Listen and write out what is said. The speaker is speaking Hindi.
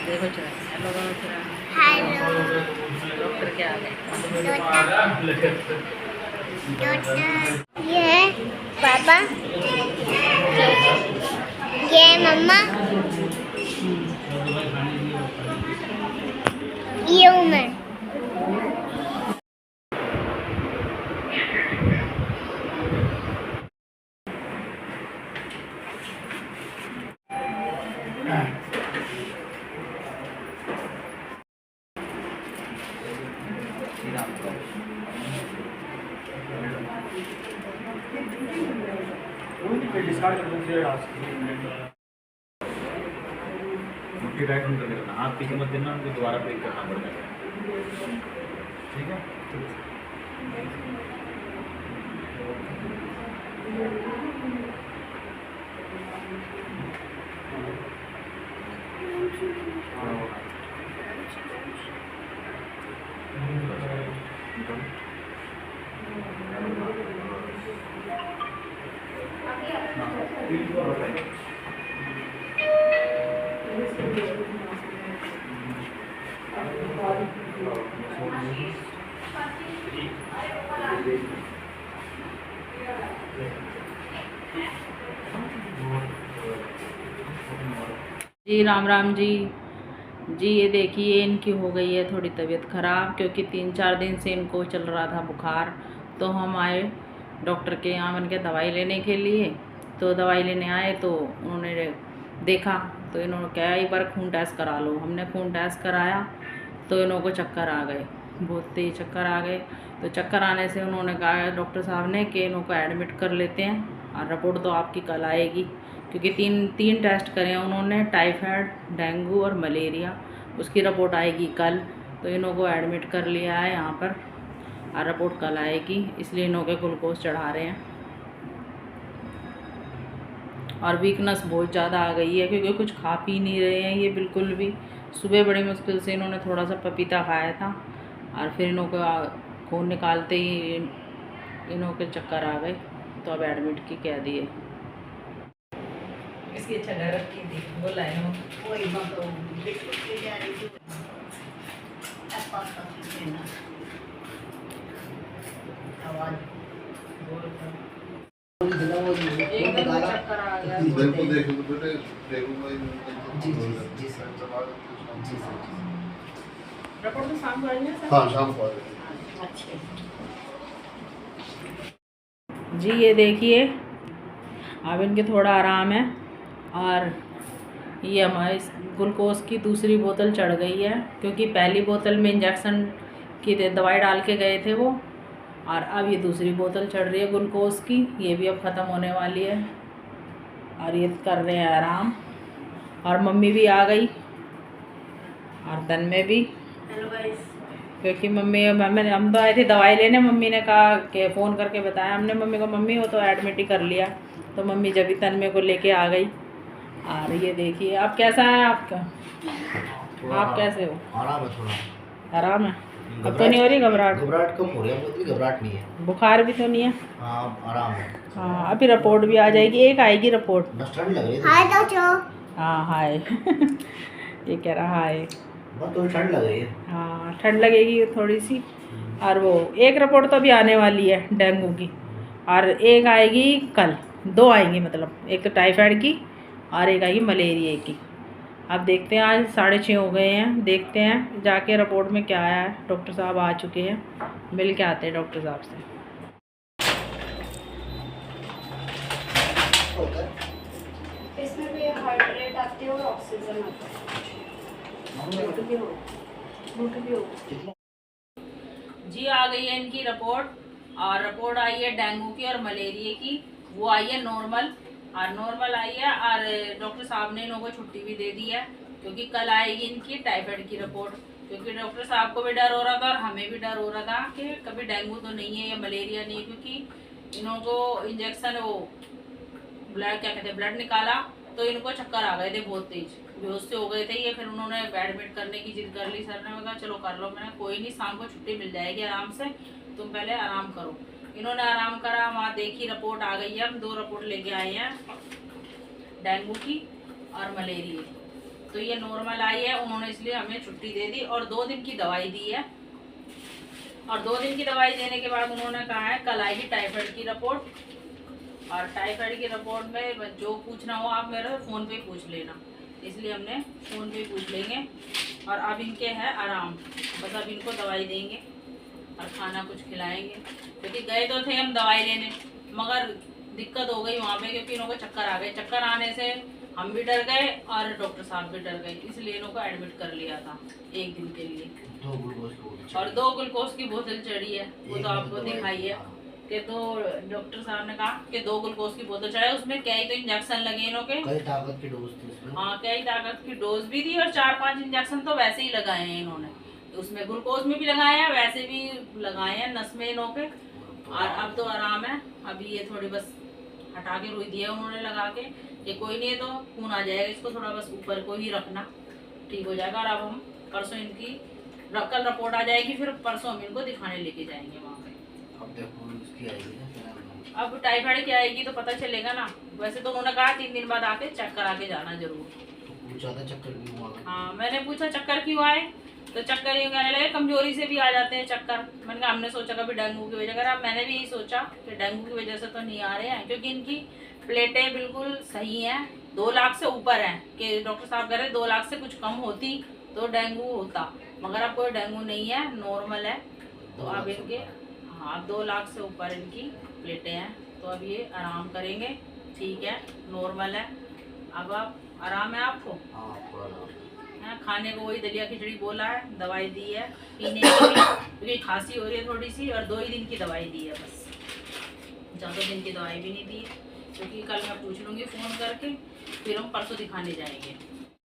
देखो चला हेलो चला डॉक्टर क्या आ गए ये है पापा, ये है मम्मा, ये हूँ मैं। हाथ पीछे मत देना, उनको दोबारा ब्रेक करना पड़ता है। ठीक है। जी राम राम जी। जी ये देखिए इनकी हो गई है थोड़ी तबीयत ख़राब, क्योंकि 3-4 दिन से इनको चल रहा था बुखार। तो हम आए डॉक्टर के यहाँ इनके दवाई लेने के लिए। तो दवाई लेने आए तो उन्होंने देखा तो इन्होंने कहा एक बार खून टेस्ट करा लो। हमने खून टेस्ट कराया तो इन्हों को चक्कर आ गए, बहुत तेज़ चक्कर आ गए। तो चक्कर आने से उन्होंने कहा डॉक्टर साहब ने कि इन्हों को एडमिट कर लेते हैं और रिपोर्ट तो आपकी कल आएगी, क्योंकि तीन टेस्ट करे हैं उन्होंने, टाइफाइड, डेंगू और मलेरिया। उसकी रिपोर्ट आएगी कल। तो इन्हों को एडमिट कर लिया है यहाँ पर और रिपोर्ट कल आएगी, इसलिए इन्हों के ग्लूकोज चढ़ा रहे हैं। और वीकनेस बहुत ज़्यादा आ गई है, क्योंकि कुछ खा पी नहीं रहे हैं ये बिल्कुल भी। सुबह बड़ी मुश्किल से इन्होंने थोड़ा सा पपीता खाया था और फिर इन्हों को खून निकालते ही इन्हों के चक्कर आ गए। तो अब एडमिट की कह दिए। इसकी अच्छा घर की थी बोला है कोई बात चक्कर आ गया। बिल्कुल देखो बेटे, देखूंगा जी जी सर। रिपोर्ट तो शाम को आएंगे सर? हाँ शाम को आ जाएंगे। अच्छा जी ये देखिए अब इनके थोड़ा आराम है। और ये हमारे ग्लूकोज की दूसरी बोतल चढ़ गई है, क्योंकि पहली बोतल में इंजेक्शन की दवाई डाल के गए थे वो, और अब ये दूसरी बोतल चढ़ रही है ग्लूकोज की। ये भी अब ख़त्म होने वाली है और ये कर रहे हैं आराम। और मम्मी भी आ गई और तन्मय भी। Hello guys. क्योंकि हम तो आए थे दवाई लेने, मम्मी ने कहा कि फ़ोन करके बताया हमने मम्मी को, मम्मी वो तो एडमिट ही कर लिया। तो मम्मी जब भी तन्मय को लेके आ गई। और ये देखिए अब कैसा है आपका, आप कैसे हो? आराम है, थोड़ा आराम है। अब तो नहीं हो रही घबराहट? घबराहट कम हो रही है, घबराहट नहीं है। बुखार भी तो नहीं है? हाँ आराम है। हाँ अभी रिपोर्ट भी आ जाएगी, एक आएगी रिपोर्ट। बस ठंड लग रही है। हाय दोस्तों। हाँ हाय ये कह रहा हाय। बस थोड़ी ठंड लग रही है। हाँ ठंड लगेगी थोड़ी सी। और वो एक रिपोर्ट तो अभी आने वाली है डेंगू की, और एक आएगी कल। 2 आएंगी मतलब, एक तो टाइफाइड की और एक आएगी मलेरिया की। अब देखते हैं, आज 6:30 हो गए हैं, देखते हैं जाके रिपोर्ट में क्या आया है। डॉक्टर साहब आ चुके हैं, मिल के आते हैं डॉक्टर साहब से। इसमें भी हार्ट रेट आती है और ऑक्सीजन आता है। जी आ गई है इनकी रिपोर्ट और रिपोर्ट आई है डेंगू की और मलेरिया की, वो आई है नॉर्मल, और नॉर्मल आई है। और डॉक्टर साहब ने इन लोगों को छुट्टी भी दे दी है, क्योंकि कल आएगी इनकी टाइफाइड की रिपोर्ट। क्योंकि डॉक्टर साहब को भी डर हो रहा था और हमें भी डर हो रहा था कि कभी डेंगू तो नहीं है या मलेरिया नहीं है, क्योंकि इन लोगों को इंजेक्शन वो ब्लड क्या कहते हैं ब्लड निकाला तो इनको चक्कर आ गए थे बहुत तेज, बेहोश से हो गए थे ये। फिर उन्होंने एडमिट करने की जिद कर ली, सर ने कहा चलो कर लो। मैंने कोई नहीं, शाम को छुट्टी मिल जाएगी आराम से, तुम पहले आराम करो। इन्होंने आराम करा, वहाँ देखी रिपोर्ट आ गई है। हम 2 रिपोर्ट लेके आए हैं, डेंगू की और मलेरिया की। तो ये नॉर्मल आई है, उन्होंने इसलिए हमें छुट्टी दे दी और 2 दिन की दवाई दी है। और 2 दिन की दवाई देने के बाद उन्होंने कहा है कल आएगी टाइफाइड की रिपोर्ट, और टाइफाइड की रिपोर्ट में जो पूछना हो आप मेरे फ़ोन पे पूछ लेना। इसलिए हमने फ़ोन पे पूछ लेंगे। और अब इनके है आराम, बस अब इनको दवाई देंगे और खाना कुछ खिलाएंगे। क्योंकि गए तो थे हम दवाई लेने, मगर दिक्कत हो गई वहाँ पे, क्योंकि इन्हों को चक्कर आ गए। चक्कर आने से हम भी डर गए और डॉक्टर साहब भी डर गए, इसलिए इन्हों को एडमिट कर लिया था 1 दिन के लिए। 2 ग्लूकोज और 2 ग्लूकोज की बोतल चढ़ी है, वो तो आपको दिखाई है कि तो डॉक्टर साहब ने कहा कि 2 ग्लूकोज की बोतल चढ़ाई, उसमें कई तो इंजेक्शन लगे इन्हों के। कई ताकत की डोज थी उसमें। हाँ, कई ताकत की डोज भी दी और 4-5 इंजेक्शन तो वैसे ही लगाए हैं इन्होंने। उसमें ग्लूकोज में भी लगाए हैं, वैसे भी लगाए हैं नस में इन्हों पे। और अब तो आराम है। अभी ये थोड़ी बस हटा के रुई दिया उन्होंने लगा के, ये कोई नहीं है तो खून आ जाएगा, इसको थोड़ा बस ऊपर को ही रखना, ठीक हो जाएगा। और अब हम परसों इनकी कल रिपोर्ट आ जाएगी, फिर परसों हम इनको दिखाने लेके जाएंगे वहाँ पे। अब देखो इसकी आएगी ना फिर अब टाइफाइड की आएगी तो पता चलेगा ना। वैसे तो उन्होंने कहा 3 दिन बाद आके चेक करा के जाना जरूर। तो पूछा था चक्कर क्यों आ गए। हाँ, मैंने पूछा चक्कर क्यों आए, तो चक्कर ये कहने लगे कमजोरी से भी आ जाते हैं चक्कर। मैंने कहा हमने सोचा कभी डेंगू की वजह कर, अब मैंने भी यही सोचा कि डेंगू की वजह से तो नहीं आ रहे हैं, क्योंकि इनकी प्लेटें बिल्कुल सही हैं, 2 लाख से ऊपर हैं। कि डॉक्टर साहब कह रहे 2 लाख से कुछ कम होती तो डेंगू होता, मगर अब कोई डेंगू नहीं है, नॉर्मल है। तो अब इनके हाँ 2 लाख से ऊपर इनकी प्लेटें हैं, तो अब ये आराम करेंगे, ठीक है, नॉर्मल है। अब आप आराम है आपको? हाँ थोड़ा हाँ, खाने को वही दलिया खिचड़ी बोला है, दवाई दी है पीने की भी, क्योंकि खांसी हो रही है थोड़ी सी, और 2 ही दिन की दवाई दी है बस, ज़्यादा दिन की दवाई भी नहीं दी है। क्योंकि कल मैं पूछ लूँगी फ़ोन करके, फिर हम परसों दिखाने जाएंगे।